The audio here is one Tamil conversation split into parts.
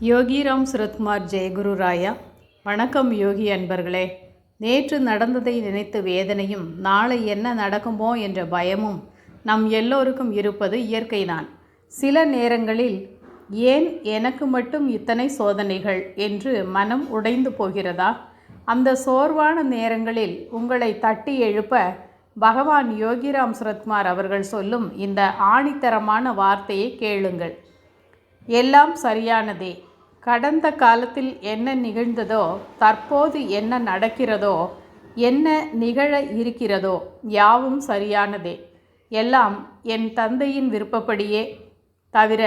யோகிராம் சுரத்குமார் ஜெயகுரு ராயா. வணக்கம் யோகி அன்பர்களே. நேற்று நடந்ததை நினைத்து வேதனையும் நாளை என்ன நடக்குமோ என்ற பயமும் நம் எல்லோருக்கும் இருப்பது இயற்கைதான். சில நேரங்களில் ஏன் எனக்கு மட்டும் இத்தனை சோதனைகள் என்று மனம் உடைந்து போகிறதா? அந்த சோர்வான நேரங்களில் உங்களை தட்டி எழுப்ப பகவான் யோகிராம் சுரத்குமார் அவர்கள் சொல்லும் இந்த ஆணித்தரமான வார்த்தையை கேளுங்கள். எல்லாம் சரியானதே. கடந்த காலத்தில் என்ன நிகழ்ந்ததோ, தற்போது என்ன நடக்கிறதோ, என்ன நிகழ இருக்கிறதோ யாவும் சரியானதே. எல்லாம் என் தந்தையின் விருப்பப்படியே தவிர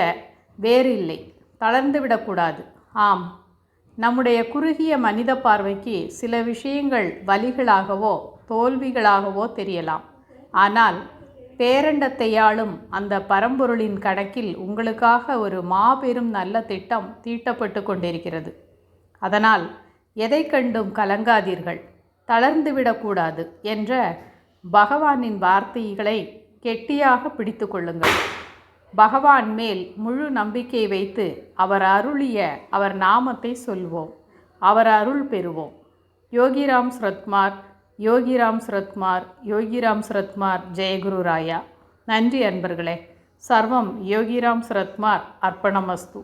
வேறில்லை. தளர்ந்துவிடக்கூடாது. ஆம், நம்முடைய குறுகிய மனித பார்வைக்கு சில விஷயங்கள் வலிகளாகவோ தோல்விகளாகவோ தெரியலாம். ஆனால் பேரண்டத்தையாளும் அந்த பரம்பொருளின் கணக்கில் உங்களுக்காக ஒரு மாபெரும் நல்ல திட்டம் தீட்டப்பட்டு கொண்டிருக்கிறது. அதனால் எதை கண்டும் கலங்காதீர்கள், தளர்ந்துவிடக்கூடாது என்ற பகவானின் வார்த்தைகளை கெட்டியாக பிடித்து கொள்ளுங்கள். பகவான் மேல் முழு நம்பிக்கை வைத்து அவர் அருளிய அவர் நாமத்தை சொல்வோம், அவர் அருள் பெறுவோம். யோகிராம் சுரத்குமார், யோகிராம் சுரத்குமார், யோகிராம் சுரத்குமார் ஜெயகுரு ராயா. நன்றி அன்பர்களே. சர்வம் யோகிராம் சுரத்குமார் அர்ப்பணமஸ்து.